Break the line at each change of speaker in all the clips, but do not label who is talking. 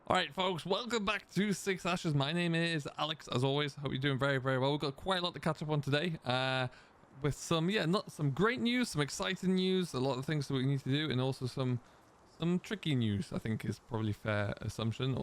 All right, folks, welcome back to Six Ashes. My name is Alex, as always. Hope you're doing very, very well. We've got quite a lot to catch up on today, with some, not some great news, some exciting news, a lot of things that we need to do, and also some tricky news, I think is probably a fair assumption.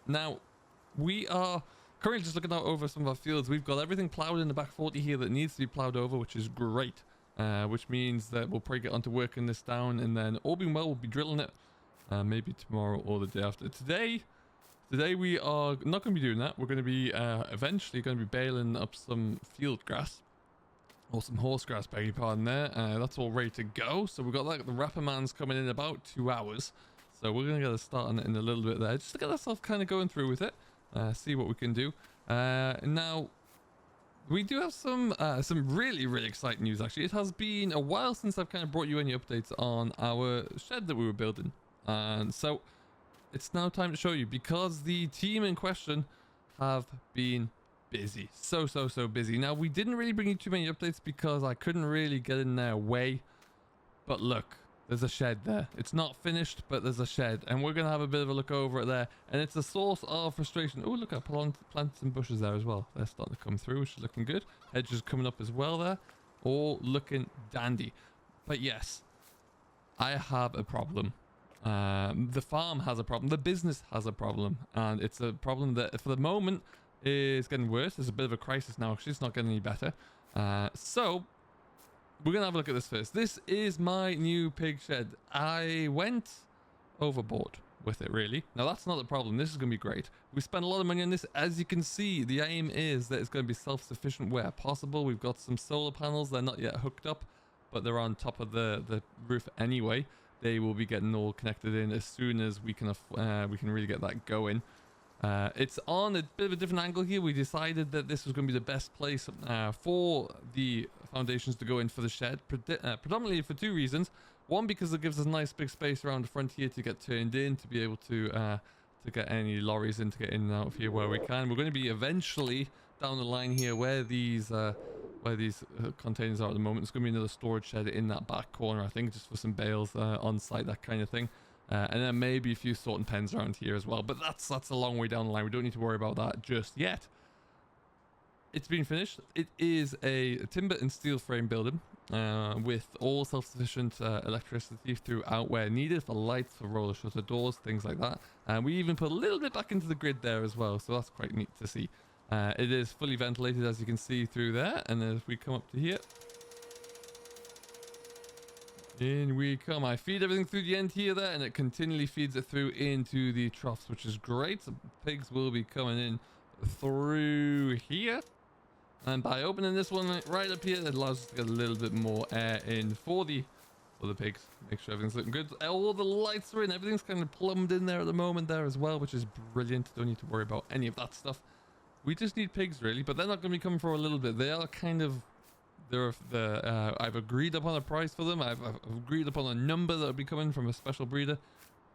Now, we are currently just looking out over some of our fields. We've got everything plowed in the back 40 here that needs to be plowed over, which is great, which means that we'll probably get onto working this down, and then all being well, we'll be drilling it. Maybe tomorrow or the day after. Today we are not going to be doing that. We're going to be eventually going to be baling up some field grass, or some horse grass, beg your pardon there. That's all ready to go. So we've got like the wrapper man's coming in about 2 hours. So we're going to get a start on it in a little bit there, just to get ourselves kind of going through with it, see what we can do. Now, we do have some really, really exciting news actually. It has been a while since I've kind of brought you any updates on our shed that we were building. And so it's now time to show you, because the team in question have been busy. So busy. Now, we didn't really bring you too many updates because I couldn't really get in their way. But look, there's a shed there. It's not finished, but there's a shed. And we're going to have a bit of a look over it there. And it's a source of frustration. Oh, look, I planted some bushes there as well. They're starting to come through, which is looking good. Hedges coming up as well there. All looking dandy. But yes, I have a problem. The farm has a problem, the business has a problem, and it's a problem that for the moment is getting worse. There's a bit of a crisis now, actually. It's not getting any better. So we're gonna have a look at this first. This is my new pig shed. I went overboard with it, really. Now, that's not the problem. This is gonna be great. We spent a lot of money on this. As you can see, the aim is that it's going to be self-sufficient where possible. We've got some solar panels. They're not yet hooked up, but they're on top of the roof anyway. They will be getting all connected in as soon as we can really get that going. It's on a bit of a different angle here. We decided that this was going to be the best place for the foundations to go in for the shed, predominantly for 2 reasons. One, because it gives us a nice big space around the front here to get turned in, to be able to get any lorries in, to get in and out of here where we can. We're going to be eventually down the line here where these containers are at the moment. There's going to be another storage shed in that back corner, I think, just for some bales on site, that kind of thing. And then maybe a few sorting pens around here as well. But that's a long way down the line. We don't need to worry about that just yet. It's been finished. It is a timber and steel frame building with all self-sufficient electricity throughout where needed, for lights, for roller shutter doors, things like that. And we even put a little bit back into the grid there as well, so that's quite neat to see. It is fully ventilated, as you can see through there, and as we come up to here, in we come. I feed everything through the end here there, and it continually feeds it through into the troughs, which is great. So pigs will be coming in through here, and by opening this one right up here, it allows us to get a little bit more air in for the pigs. Make sure everything's looking good. All the lights are in. Everything's kind of plumbed in there at the moment there as well, which is brilliant. Don't need to worry about any of that stuff. We just need pigs, really, but they're not going to be coming for a little bit. They are kind of, I've agreed upon a price for them. I've agreed upon a number that will be coming from a special breeder.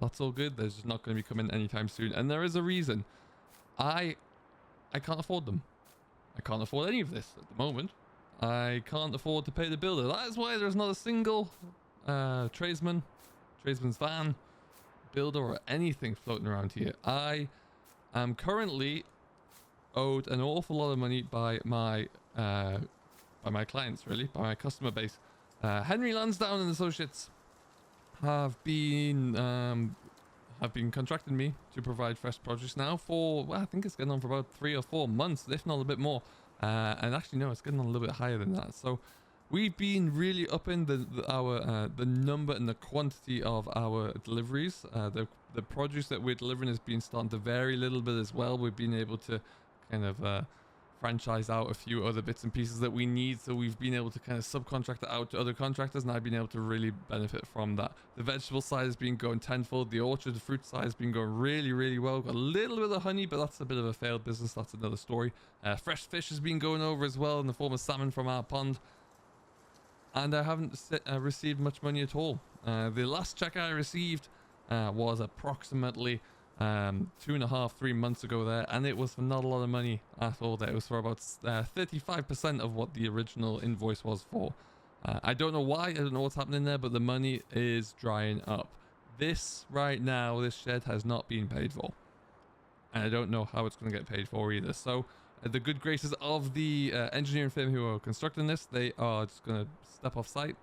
That's all good. They're just not going to be coming anytime soon. And there is a reason. I can't afford them. I can't afford any of this at the moment. I can't afford to pay the builder. That is why there's not a single tradesman's van, builder, or anything floating around here. I am currently owed an awful lot of money by my clients, really, by my customer base. Henry Lansdowne and Associates have been contracting me to provide fresh produce now for, well, I think it's getting on for about 3 or 4 months, if not a bit more. And actually, no, it's getting on a little bit higher than that. So we've been really upping the number and the quantity of our deliveries. The produce that we're delivering has been starting to vary a little bit as well. We've been able to kind of franchise out a few other bits and pieces that we need, so we've been able to kind of subcontract it out to other contractors, and I've been able to really benefit from that. The vegetable side has been going tenfold. The orchard, the fruit side has been going really well. Got a little bit of honey, but that's a bit of a failed business. That's another story. Fresh fish has been going over as well in the form of salmon from our pond, and I haven't received much money at all. The last check I received was approximately 2.5-3 months ago there, and it was for not a lot of money at all there. It was for about 35% of what the original invoice was for. I don't know why, I don't know what's happening there, but the money is drying up. This right now, this shed has not been paid for. and I don't know how it's going to get paid for either. So the good graces of the engineering firm who are constructing this, they are just going to step off site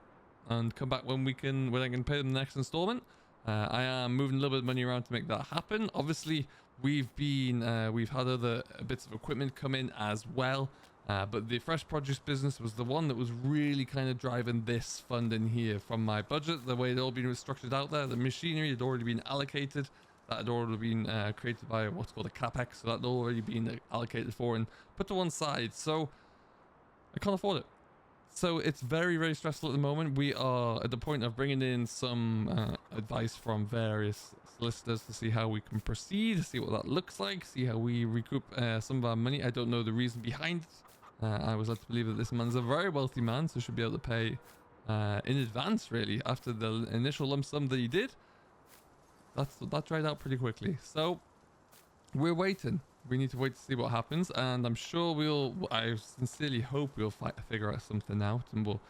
and come back when I can pay them the next installment. I am moving a little bit of money around to make that happen. Obviously, we've had other bits of equipment come in as well. But the fresh produce business was the one that was really kind of driving this fund in here from my budget. The way it all been structured out there, the machinery had already been allocated. That had already been created by what's called a capex. So that had already been allocated for and put to one side. So I can't afford it. So it's very, very stressful at the moment. We are at the point of bringing in some advice from various solicitors to see how we can proceed, see what that looks like, see how we recoup some of our money. I don't know the reason behind it. I was led to believe that this man's a very wealthy man, so should be able to pay in advance, really, after the initial lump sum that he did. That dried out pretty quickly. So we're waiting. We need to wait to see what happens, and I'm sure I sincerely hope we'll figure out something out, and we'll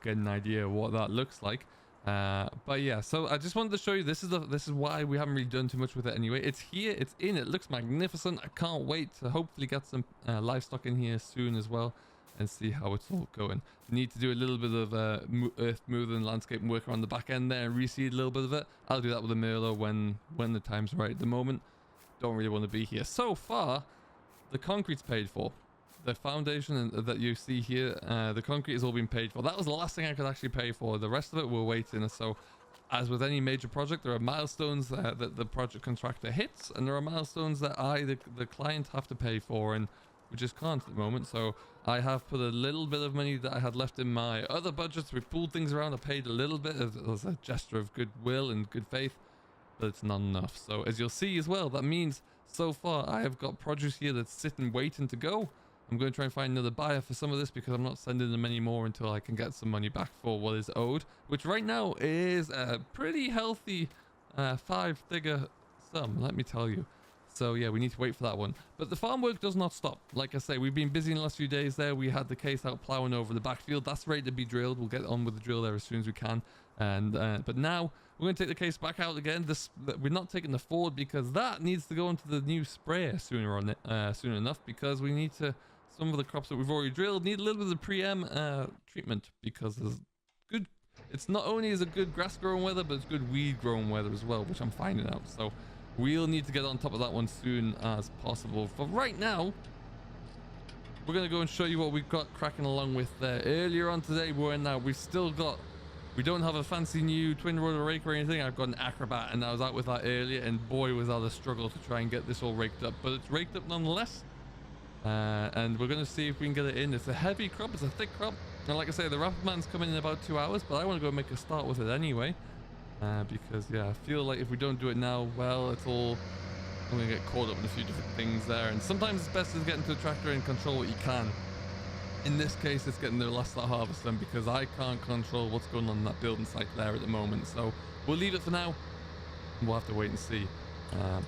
get an idea of what that looks like. But yeah, so I just wanted to show you, this is why we haven't really done too much with it anyway. It's here, it's in, it looks magnificent. I can't wait to hopefully get some livestock in here soon as well and see how it's all going. Need to do a little bit of earth moving, landscape work around the back end there and reseed a little bit of it. I'll do that with a Merlot when the time's right. At the moment, don't really want to be here. So far, the concrete's paid for. The foundation that you see here, the concrete has all been paid for. That was the last thing I could actually pay for. The rest of it we're waiting. So as with any major project, there are milestones that the project contractor hits, and there are milestones that the client, have to pay for, and we just can't at the moment. So I have put a little bit of money that I had left in my other budgets. We pulled things around. I paid a little bit as a gesture of goodwill and good faith, but it's not enough. So as you'll see as well, that means so far I have got produce here that's sitting waiting to go. I'm going to try and find another buyer for some of this because I'm not sending them any more until I can get some money back for what is owed, which right now is a pretty healthy 5-figure sum, let me tell you. So yeah, we need to wait for that one. But the farm work does not stop. Like I say, we've been busy in the last few days there. We had the case out plowing over the backfield. That's ready to be drilled. We'll get on with the drill there as soon as we can. And but now we're going to take the case back out again. We're not taking the Ford because that needs to go into the new sprayer soon enough, because we need to. Some of the crops that we've already drilled need a little bit of pre-em treatment, because there's good. It's not only is it good grass growing weather, but it's good weed growing weather as well, which I'm finding out. So we'll need to get on top of that one soon as possible. For right now, we're going to go and show you what we've got cracking along with there. Earlier on today, we don't have a fancy new twin rotor rake or anything. I've got an Acrobat, and I was out with that earlier, and boy was that a struggle to try and get this all raked up, but it's raked up nonetheless. And we're going to see if we can get it in. It's a heavy crop, it's a thick crop, and like I say, the rapid man's coming in about 2 hours, but I want to go make a start with it anyway, because yeah, I feel like if we don't do it now, well, I'm going to get caught up in a few different things there, and sometimes it's best to get into a tractor and control what you can. In this case, it's getting the last harvest done, because I can't control what's going on that building site there at the moment. So we'll leave it for now. We'll have to wait and see.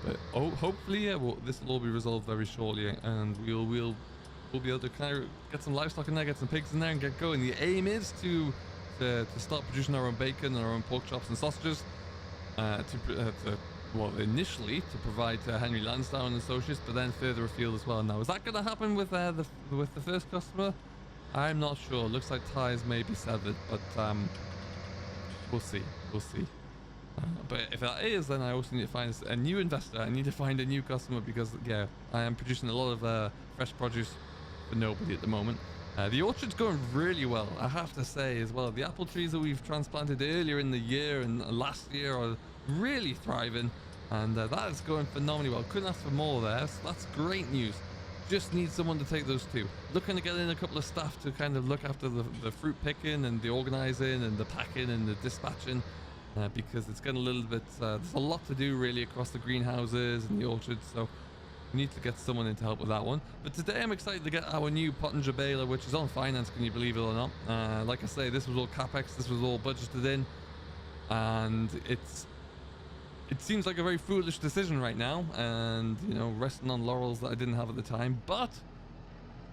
But hopefully, yeah, this will all be resolved very shortly, and we'll be able to kind of get some livestock in there, get some pigs in there, and get going. The aim is to start producing our own bacon and our own pork chops and sausages. Initially to provide to Henry Lansdowne and Associates, but then further afield as well. Now, is that going to happen with the first customer? I'm not sure. Looks like ties may be severed, but we'll see. But if that is, then I also need to find a new investor. I need to find a new customer, because yeah, I am producing a lot of fresh produce for nobody at the moment. The orchard's going really well, I have to say as well. The apple trees that we've transplanted earlier in the year and last year are really thriving, and that is going phenomenally well. Couldn't ask for more there, so that's great news. Just need someone to take those two. Looking to get in a couple of staff to kind of look after the fruit picking and the organizing and the packing and the dispatching, because it's getting a little bit there's a lot to do really across the greenhouses and the orchards, so we need to get someone in to help with that one. But today I'm excited to get our new Pottinger baler, which is on finance, can you believe it or not. Like I say, this was all capex, this was all budgeted in, and it seems like a very foolish decision right now, and you know, resting on laurels that I didn't have at the time, but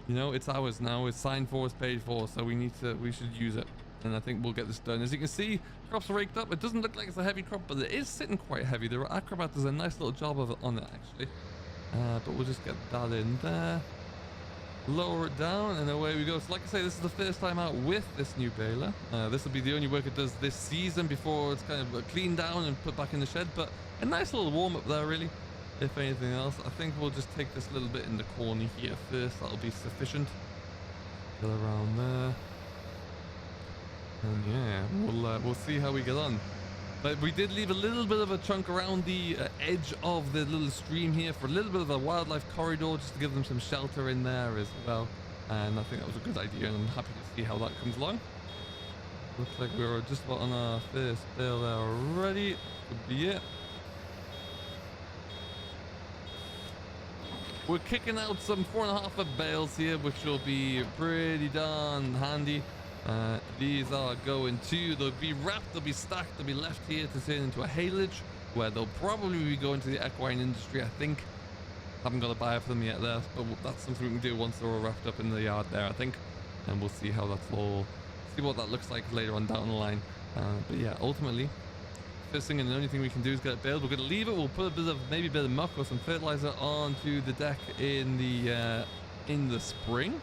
you know, it's ours now. It's signed for, it's paid for, so we should use it, and I think we'll get this done. As you can see, crops are raked up. It doesn't look like it's a heavy crop, but it is sitting quite heavy. The Acrobat does a nice little job of it on it, actually. But we'll just get that in there. Lower it down and away we go. So like I say, this is the first time out with this new baler. This will be the only work it does this season before it's kind of cleaned down and put back in the shed. But a nice little warm up there, really. If anything else, I think we'll just take this little bit in the corner here first. That'll be sufficient. Go around there. And yeah, we'll see how we get on. But we did leave a little bit of a chunk around the edge of the little stream here for a little bit of a wildlife corridor, just to give them some shelter in there as well. And I think that was a good idea, and I'm happy to see how that comes along. Looks like we're just about on our first bale there already. Could be it. We're kicking out some 4.5 bales here, which will be pretty darn handy. These are going to, they'll be wrapped, they'll be stacked, they'll be left here to turn into a haylage, where they'll probably be going to the equine industry, I think. Haven't got a buyer for them yet there, but that's something we can do once they're all wrapped up in the yard there, I think. And we'll see how that's all, see what that looks like later on down the line. But yeah, ultimately, first thing and the only thing we can do is get it baled. We're going to leave it, we'll put a bit of, maybe a bit of muck or some fertilizer onto the deck in the spring.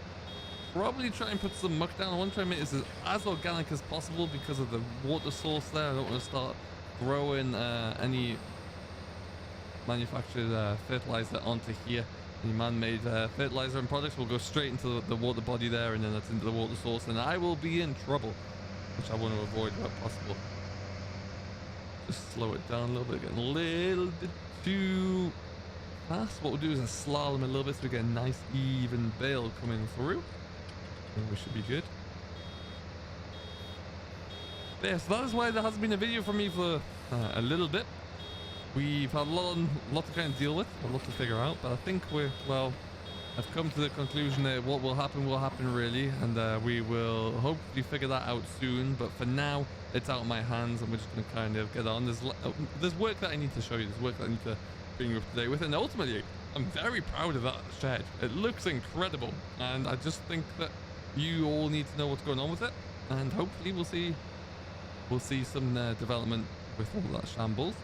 Probably try and put some muck down. I want to try and make this as organic as possible because of the water source there. I don't want to start throwing any manufactured fertilizer onto here. Any man-made fertilizer and products will go straight into the water body there, and then that's into the water source, and I will be in trouble, which I want to avoid where possible. Just slow it down a little bit, getting a little bit too fast. What we'll do is a slalom a little bit so we get a nice even bale coming through. And we should be good. But yeah, so that is why there hasn't been a video from me for a little bit. We've had a lot to kind of deal with, a lot to figure out, but I think I've come to the conclusion that what will happen really, and we will hopefully figure that out soon. But for now, it's out of my hands, and we're just going to kind of get on. There's work that I need to show you. There's work that I need to bring you up today with, and ultimately, I'm very proud of that shed. It looks incredible, and I just think that you all need to know what's going on with it, and hopefully we'll see some development with all that shambles.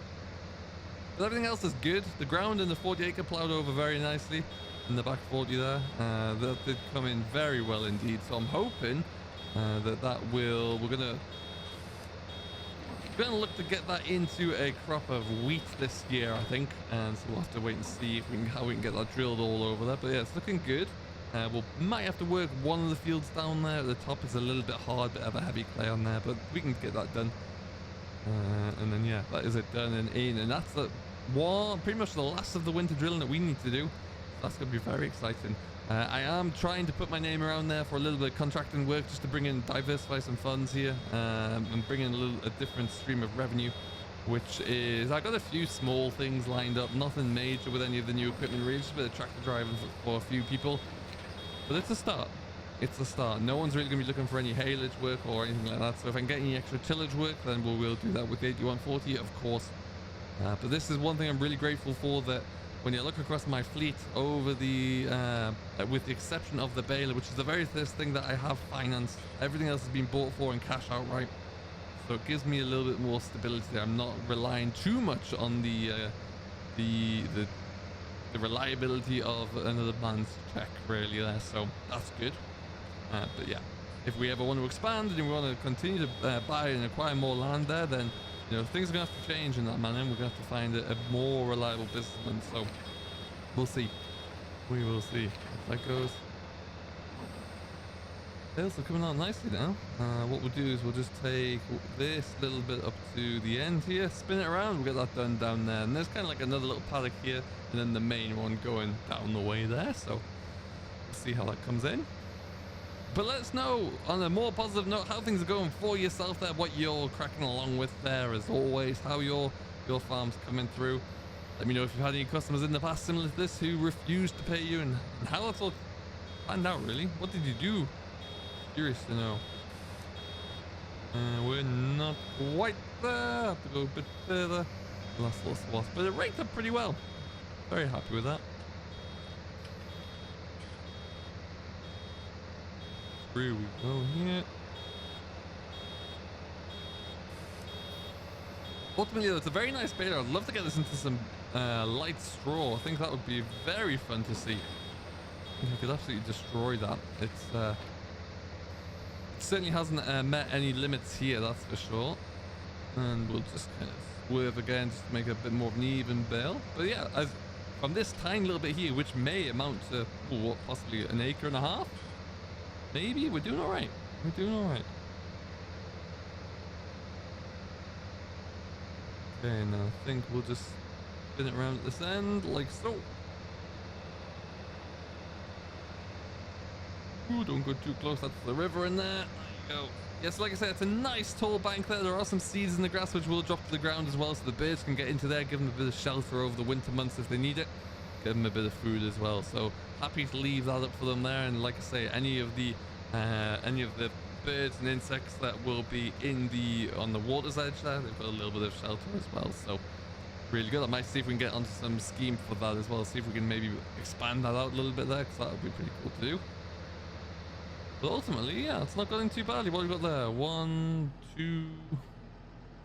But everything else is good. The ground in the 40 acre plowed over very nicely in the back 40 there. That did come in very well indeed. So I'm hoping that we're gonna look to get that into a crop of wheat this year, I think. And so we'll have to wait and see how we can get that drilled all over there. But yeah, it's looking good. We might have to work one of the fields down there. At the top is a little bit hard, bit of a heavy clay on there, but we can get that done. And then yeah, that is it done and in, and that's pretty much the last of the winter drilling that we need to do. That's going to be very exciting. I am trying to put my name around there for a little bit of contracting work, just to bring in, diversify some funds here, and bring in a different stream of revenue, which is, I got a few small things lined up, nothing major with any of the new equipment, really just a bit of tractor driving for a few people. But it's a start. It's a start. No one's really going to be looking for any haylage work or anything like that. So if I can get any extra tillage work, then we'll do that with the 8140, of course. But this is one thing I'm really grateful for, that when you look across my fleet over the, with the exception of the baler, which is the very first thing that I have financed, everything else has been bought for and cash outright. So it gives me a little bit more stability there. I'm not relying too much on the reliability of another man's check really there, so that's good. But yeah, if we ever want to expand and we want to continue to buy and acquire more land there, then you know things are gonna have to change in that manner. We're gonna have to find a more reliable businessman. So we'll see. We will see how that goes. Sales are coming out nicely now. What we'll do is we'll just take this little bit up to the end here, spin it around, we'll get that done down there, and there's kind of like another little paddock here, and then the main one going down the way there. So we'll see how that comes in. But let us know on a more positive note how things are going for yourself there, what you're cracking along with there as always, how your farm's coming through. Let me know if you've had any customers in the past similar to this who refused to pay you, and how that's all panned out really. What did you do? Curious to know. We're not quite there. Have to go a bit further. Lost, but it raked up pretty well. Very happy with that. Through we go here. Ultimately, it's a very nice baler. I'd love to get this into some light straw. I think that would be very fun to see. You could absolutely destroy that. It certainly hasn't met any limits here, that's for sure. And we'll just kind of swerve again just to make a bit more of an even bale. But yeah, from this tiny little bit here, which may amount to what, possibly an acre and a half, maybe, we're doing all right. We're doing all right. Okay, now I think we'll just spin it around at this end like so. Ooh, don't go too close. That's the river in there. There you go. Yes, like I said, it's a nice tall bank there. There are some seeds in the grass which will drop to the ground as well, so the birds can get into there, give them a bit of shelter over the winter months if they need it. Give them a bit of food as well. So happy to leave that up for them there. And like I say, any of the birds and insects that will be on the water's edge there, they've got a little bit of shelter as well. So really good. I might see if we can get onto some scheme for that as well. See if we can maybe expand that out a little bit there, because that would be pretty cool to do. But ultimately, yeah, it's not going too badly. What have we got there? 1, 2,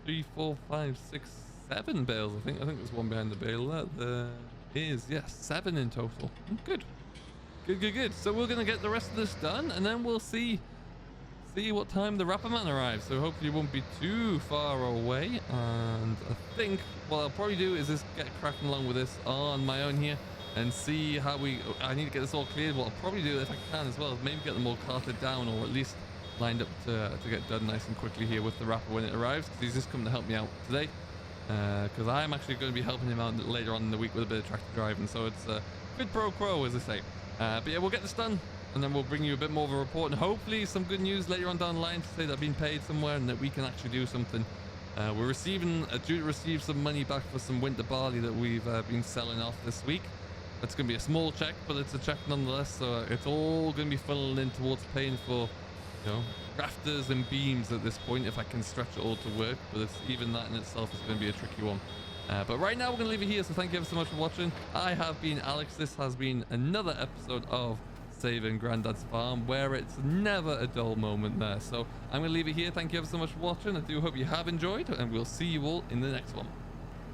3, 4, 5, 6, 7 bales. I think there's one behind the bale there. There is, yes, 7 in total. Good. Good. So we're going to get the rest of this done, and then we'll see what time the Rapper Man arrives. So hopefully it won't be too far away. And I think what I'll probably do is just get cracking along with this on my own here and see how I need to get this all cleared. What I'll probably do, if I can as well, is maybe get them all carted down, or at least lined up to get done nice and quickly here with the Rapper when it arrives, because he's just come to help me out today. Because I'm actually going to be helping him out later on in the week with a bit of tractor driving, so it's quid pro quo, as I say. But yeah, we'll get this done, and then we'll bring you a bit more of a report, and hopefully some good news later on down the line to say that I've been paid somewhere and that we can actually do something. We're due to receive some money back for some winter barley that we've been selling off this week. It's going to be a small check, but it's a check nonetheless, so it's all going to be funneled in towards paying for, rafters and beams at this point, if I can stretch it all to work. But even that in itself is going to be a tricky one. But right now we're going to leave it here, so thank you ever so much for watching. I have been Alex. This has been another episode of Saving Grandad's Farm, where it's never a dull moment there. So I'm going to leave it here. Thank you ever so much for watching. I do hope you have enjoyed, and we'll see you all in the next one.